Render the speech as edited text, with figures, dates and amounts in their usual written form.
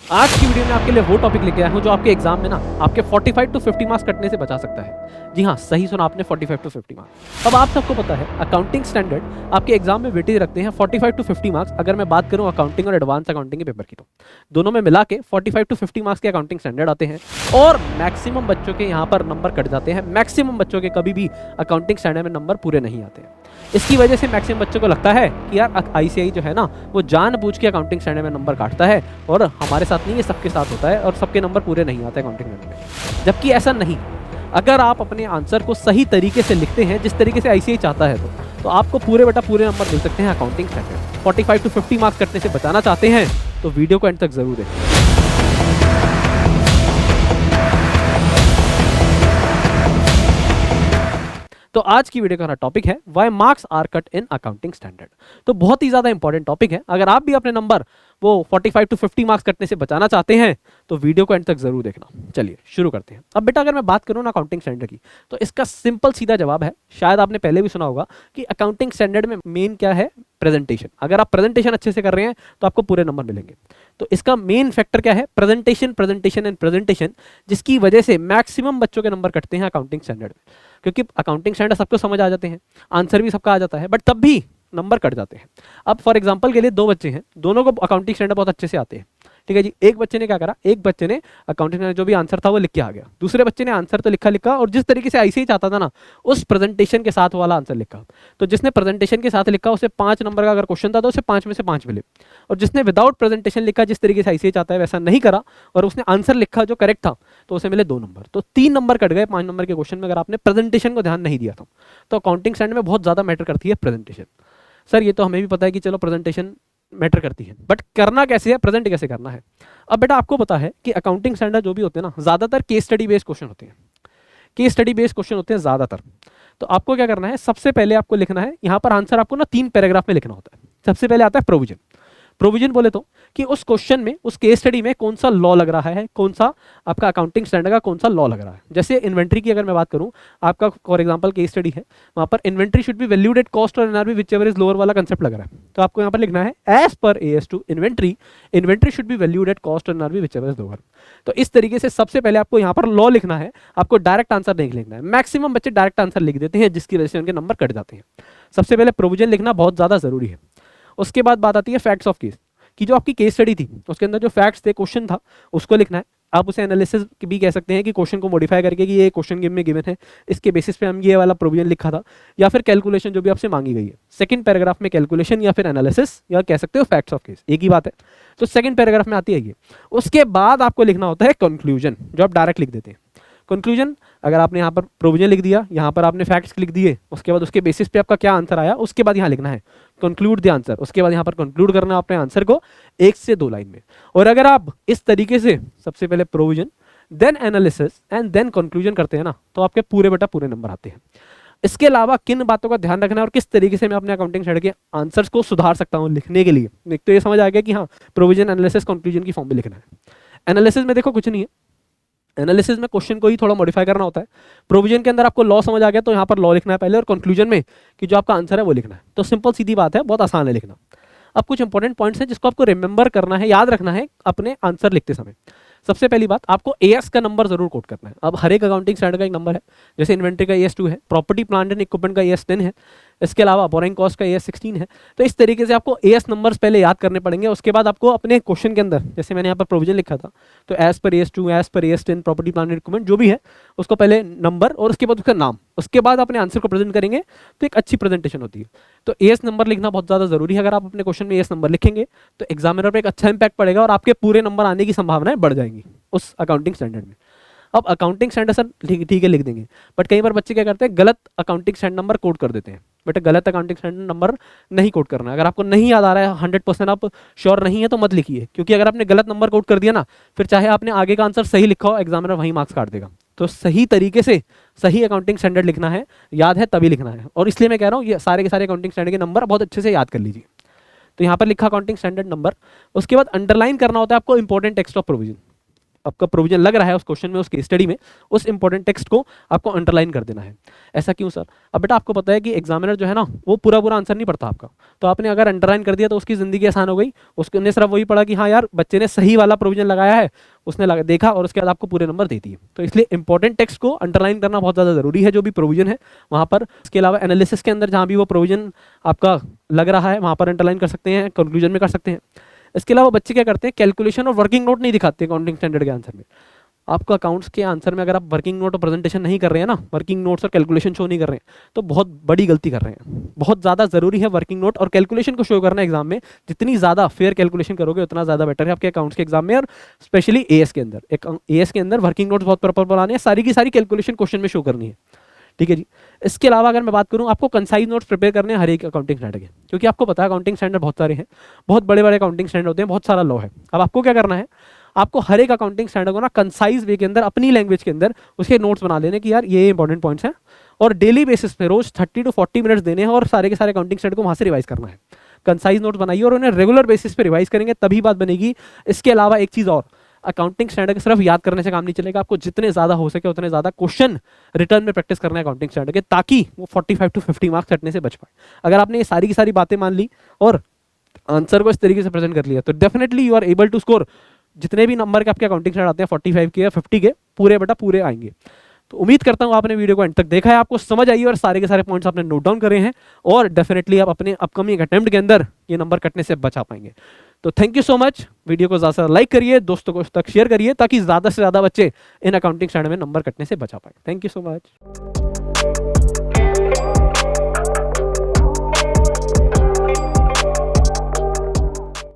आज की वीडियो में आपके लिए वो टॉपिक लेके आया हूँ जो आपके एग्जाम में ना आपके 45 टू 50 मार्क्स कटने से बचा सकता है। जी हाँ, सही सुना आपने, 45 टू 50 मार्क्स। अब आप सबको पता है अकाउंटिंग स्टैंडर्ड आपके एग्जाम में वेटेज रखते हैं 45 टू 50 मार्क्स। अगर मैं बात करूँ अकाउंटिंग और एडवांस अकाउंटिंग के पेपर की, तो दोनों में मिला के 45 टू 50 मार्क्स के अकाउंटिंग स्टैंडर्ड आते हैं और मैक्सिमम बच्चों के यहाँ पर नंबर कट जाते हैं। मैक्सिमम बच्चों के कभी भी अकाउंटिंग स्टैंडर्ड में नंबर पूरे नहीं आते हैं। इसकी वजह से मैक्सिमम बच्चों को लगता है कि यार आईसीआई जो है ना वो जानबूझ के अकाउंटिंग स्टैंडर्ड में नंबर काटता है और हमारे साथ नहीं, ये सबके साथ होता है और सबके नंबर पूरे नहीं आते अकाउंटिंग स्टैंडर्ड में। जबकि ऐसा नहीं। अगर आप अपने आंसर को सही तरीके से लिखते हैं जिस तरीके से आईसीआई चाहता है तो आपको पूरे बेटा पूरे नंबर मिल सकते हैं अकाउंटिंग स्टैंडर्ड। 45 टू 50 मार्क्स कटने से बचाना चाहते हैं तो वीडियो को एंड तक जरूर देखें। तो आज की वीडियो का टॉपिक है why marks are cut in accounting standard. तो बहुत ही ज्यादा इंपॉर्टेंट टॉपिक है। अगर आप भी अपने नंबर वो 45 टू 50 मार्क्स कटने से बचाना चाहते हैं तो वीडियो को एंड तक जरूर देखना। चलिए शुरू करते हैं। अब बेटा अगर मैं बात करूं ना अकाउंटिंग स्टैंडर्ड की, तो इसका सिंपल सीधा जवाब है, शायद आपने पहले भी सुना होगा कि अकाउंटिंग स्टैंडर्ड में मेन क्या है, प्रेजेंटेशन। अगर आप प्रेजेंटेशन अच्छे से कर रहे हैं तो आपको पूरे नंबर मिलेंगे। तो इसका मेन फैक्टर क्या है, प्रेजेंटेशन, प्रेजेंटेशन एंड प्रेजेंटेशन, जिसकी वजह से मैक्सिमम बच्चों के नंबर कटते हैं अकाउंटिंग स्टैंडर्ड में। क्योंकि अकाउंटिंग स्टैंडर्ड सबको समझ आ जाते हैं, आंसर भी सबका आ जाता है, बट तब भी नंबर कट जाते हैं। अब फॉर एग्जांपल के लिए दो बच्चे हैं, दोनों को अकाउंटिंग स्टैंडर्ड बहुत अच्छे से आते हैं, ठीक है जी। एक बच्चे ने क्या करा, एक बच्चे ने अकाउंटिंग स्टैंडर्ड जो भी आंसर था वो लिख के आ गया, दूसरे बच्चे ने आंसर तो लिखा और जिस तरीके से आईसीआई चाहता था ना उस प्रेजेंटेशन के साथ वाला आंसर लिखा। तो जिसने प्रेजेंटेशन के साथ लिखा उसे 5 नंबर का अगर क्वेश्चन था तो उसे 5 में से 5 मिले, और जिसने विदाउट प्रेजेंटेशन लिखा जिस तरीके से आईसीआई चाहता है वैसा नहीं करा और उसने आंसर लिखा जो करेक्ट था तो उसे मिले 2 नंबर। तो 3 नंबर कट गए 5 नंबर के क्वेश्चन में अगर आपने प्रेजेंटेशन को ध्यान नहीं दिया था। तो अकाउंटिंग स्टैंडर्ड में बहुत ज्यादा मैटर करती है प्रेजेंटेशन। सर ये तो हमें भी पता है कि चलो प्रेजेंटेशन मैटर करती है, बट करना कैसे है, प्रेजेंट कैसे करना है। अब बेटा आपको पता है कि अकाउंटिंग स्टैंडर्ड जो भी होते हैं ना ज्यादातर केस स्टडी बेस्ड क्वेश्चन होते हैं, केस स्टडी बेस्ड क्वेश्चन होते हैं ज्यादातर। तो आपको क्या करना है, सबसे पहले आपको लिखना है, यहाँ पर आंसर आपको ना 3 पैराग्राफ में लिखना होता है। सबसे पहले आता है प्रोविजन। प्रोविजन बोले तो कि उस क्वेश्चन में, उस केस स्टडी में कौन सा लॉ लग रहा है, कौन सा आपका अकाउंटिंग स्टैंडर्ड का कौन सा लॉ लग रहा है। जैसे इन्वेंट्री की अगर मैं बात करूं, आपका फॉर एग्जांपल केस स्टडी है, वहां पर inventory should be valued at cost और NRV whichever is lower वाला कंसेप्ट लग रहा है। तो आपको यहाँ पर लिखना है as per AS2 inventory, inventory should be valued at cost और NRV whichever is lower. तो इस तरीके से सबसे पहले आपको यहाँ पर लॉ लिखना है, आपको डायरेक्ट आंसर नहीं लिखना है। मैक्सिमम बच्चे डायरेक्ट आंसर लिख देते हैं जिसकी वजह से उनके नंबर कट जाते हैं। सबसे पहले प्रोविजन लिखना बहुत ज्यादा जरूरी है। उसके बाद बात आती है फैक्ट्स ऑफ केस, कि जो आपकी केस स्टडी थी उसके अंदर जो फैक्ट्स थे, क्वेश्चन था, उसको लिखना है। आप उसे एनालिसिस भी कह सकते हैं कि क्वेश्चन को मॉडिफाई करके कि ये क्वेश्चन में गिवन है, इसके बेसिस पे हम ये वाला प्रोविजन लिखा था, या फिर कैलकुलेशन जो भी आपसे मांगी गई है। सेकंड पैराग्राफ में कैलकुलेशन या फिर एनालिसिस या कह सकते हो फैक्ट्स ऑफ केस, एक ही बात है। तो सेकंड पैराग्राफ में आती है ये। उसके बाद आपको लिखना होता है कंक्लूजन, जो आप डायरेक्ट लिख देते हैं। कंक्लूजन, अगर आपने यहाँ पर प्रोविजन लिख दिया, यहाँ पर आपने फैक्ट्स लिख दिए, उसके बाद उसके बेसिस पे आपका क्या आंसर आया, उसके बाद यहाँ लिखना है कंक्लूड द आंसर। उसके बाद यहाँ पर कंक्लूड करना है अपने आंसर को 1 से 2 लाइन में। और अगर आप इस तरीके से सबसे पहले provision, then analysis and then conclusion करते हैं ना, तो आपके पूरे बेटा पूरे नंबर आते हैं। इसके अलावा किन बातों का ध्यान रखना है और किस तरीके से मैं अपने अकाउंटिंग स्टैंडर्ड के आंसर्स को सुधार सकता हूँ लिखने के लिए, एक तो ये समझ आ गया कि हाँ प्रोविजन, एनालिसिस, कंक्लूजन की फॉर्म में लिखना है। एनालिसिस में देखो कुछ नहीं है, एनालिसिस में क्वेश्चन को ही थोड़ा मॉडिफाई करना होता है। प्रोविजन के अंदर आपको लॉ समझ आ गया तो यहाँ पर लॉ लिखना है पहले, और कंक्लूजन में कि जो आपका आंसर है वो लिखना है। तो सिंपल सीधी बात है, बहुत आसान है लिखना। अब कुछ इंपॉर्टेंट पॉइंट्स हैं जिसको आपको रिमेंबर करना है, याद रखना है अपने आंसर लिखते समय। सबसे पहली बात, आपको AS का नंबर जरूर कोट करना है। अब हर एक अकाउंटिंग स्टैंडर्ड का एक नंबर है, जैसे इन्वेंट्री का AS2 है, प्रॉपर्टी प्लांट एंड इक्विपमेंट का AS10 है, इसके अलावा बोरिंग कॉस्ट का AS16 है। तो इस तरीके से आपको AS नंबर्स पहले याद करने पड़ेंगे। उसके बाद आपको अपने क्वेश्चन के अंदर, जैसे मैंने यहाँ पर प्रोविजन लिखा था, तो as per AS2, as per AS10, property plant and equipment जो भी है उसको पहले नंबर और उसके बाद उसका नाम, उसके बाद अपने आंसर को प्रेजेंट करेंगे तो एक अच्छी प्रेजेंटेशन होती है। तो AS नंबर लिखना बहुत ज़्यादा जरूरी है। अगर आप अपने क्वेश्चन में AS नंबर लिखेंगे तो एग्जामिनर पर एक अच्छा इंपैक्ट पड़ेगा और आपके पूरे नंबर आने की संभावनाएं बढ़ जाएंगी उस अकाउंटिंग स्टैंडर्ड में। अब अकाउंटिंग स्टैंडर्ड सर ठीक है लिख देंगे, बट कई बार बच्चे क्या करते हैं, गलत अकाउंटिंग स्टैंडर्ड नंबर कोड कर देते हैं। बेटा गलत अकाउंटिंग स्टैंडर्ड नंबर नहीं कोड करना है। अगर आपको नहीं याद आ रहा है, 100% आप श्योर नहीं है तो मत लिखिए, क्योंकि अगर आपने गलत नंबर कोड कर दिया ना, फिर चाहे आपने आगे का आंसर सही लिखा हो, एग्जामिनर वहीं मार्क्स काट देगा। तो सही तरीके से सही अकाउंटिंग स्टैंडर्ड लिखना है, याद है तभी लिखना है। और इसलिए मैं कह रहा हूँ ये सारे के सारे अकाउंटिंग स्टैंडर्ड के नंबर बहुत अच्छे से याद कर लीजिए। तो यहाँ पर लिखा अकाउंटिंग स्टैंडर्ड नंबर, उसके बाद अंडरलाइन करना होता है आपको इंपॉर्टेंट टेक्स्ट ऑफ प्रोविजन। आपका प्रोविजन लग रहा है उस क्वेश्चन में, उस केस स्टडी में, उस इंपॉर्टेंट टेक्स्ट को आपको अंडरलाइन कर देना है। ऐसा क्यों सर? अब बेटा आपको पता है कि एग्जामिनर जो है ना वो पूरा पूरा आंसर नहीं पढ़ता आपका, तो आपने अगर अंडरलाइन कर दिया तो उसकी ज़िंदगी आसान हो गई। उसने सिर्फ वही पढ़ा कि हाँ यार बच्चे ने सही वाला प्रोविजन लगाया है, उसने देखा और उसके बाद आपको पूरे नंबर दे दिए। तो इसलिए इंपॉर्टेंट टेक्स्ट को अंडरलाइन करना बहुत ज़्यादा ज़रूरी है, जो भी प्रोविजन है वहाँ पर। इसके अलावा एनालिसिस के अंदर जहाँ भी वो प्रोविजन आपका लग रहा है वहाँ पर अंडरलाइन कर सकते हैं, कंक्लूजन में कर सकते हैं। इसके अलावा बच्चे क्या करते हैं, कैलकुलेशन और वर्किंग नोट नहीं दिखाते अकाउंटिंग स्टैंडर्ड के आंसर में। आपको अकाउंट्स के आंसर में अगर आप वर्किंग नोट और प्रेजेंटेशन नहीं कर रहे हैं ना, वर्किंग नोट्स और कैलकुलेशन शो नहीं कर रहे हैं, तो बहुत बड़ी गलती कर रहे हैं। बहुत ज़्यादा ज़रूरी है वर्किंग नोट और कैलकुलेशन को शो करना एग्जाम में। जितनी ज़्यादा फेयर कैलकुलेशन करोगे उतना ज़्यादा बेटर है आपके अकाउंट्स के एग्जाम में, और स्पेशली एएस के अंदर। एएस के अंदर वर्किंग नोट्स बहुत प्रॉपर बनाने हैं, सारी की सारी कैलकुलेशन क्वेश्चन में शो करनी है, ठीक है जी। इसके अलावा अगर मैं बात करूं, आपको कंसाइज नोट्स प्रिपेयर करने हैं हर एक अकाउंटिंग स्टैंडर्ड के, क्योंकि आपको पता है अकाउंटिंग स्टैंडर्ड बहुत सारे हैं, बहुत बड़े बड़े अकाउंटिंग स्टैंडर्ड होते हैं, बहुत सारा लॉ है। अब आपको क्या करना है, आपको हर एक अकाउंटिंग स्टैंडर्ड को ना कंसाइज वे के अंदर अपनी लैंग्वेज के अंदर उसके नोट्स बना लेने कि यार ये इंपॉर्टेंट पॉइंट्स हैं, और डेली बेसिस पे रोज 30 to 40 मिनट्स देने हैं, और सारे के सारे अकाउंटिंग स्टैंडर्ड को वहाँ से रिवाइज करना है। कंसाइज नोट्स बनाइए और उन्हें रेगुलर बेसिस पे रिवाइज करेंगे तभी बात बनेगी। इसके अलावा एक चीज़ और, अकाउंटिंग स्टैंडर्ड के सिर्फ याद करने से काम नहीं चलेगा, आपको जितने ज़्यादा हो सके उतने ज़्यादा क्वेश्चन रिटर्न में प्रैक्टिस करना है अकाउंटिंग स्टैंडर्ड के, ताकि वो 45 to 50 मार्क्स कटने से बच पाए। अगर आपने ये सारी की सारी बातें मान ली और आंसर को इस तरीके से प्रेजेंट कर लिया, तो definitely you are able to score जितने भी नंबर के आपके अकाउंटिंग स्टैंडर्ड आते हैं 45 के या 50 के, पूरे बेटा पूरे आएंगे। तो उम्मीद करता हूँ आपने वीडियो को एंड तक देखा है, आपको समझ आई और सारे के सारे पॉइंट्स आपने नोट डाउन करे हैं, और डेफिनेटली आप अपने अपकमिंग अटेम्प्ट के अंदर ये नंबर कटने से बचा पाएंगे। तो thank you so much. Video को ज़्यादा से लाइक करिए, दोस्तों को तक शेयर करिए, ताकि ज़्यादा से ज़्यादा बच्चे इन अकाउंटिंग स्टैंडर्ड में नंबर कटने से बचा पाए। Thank you so much.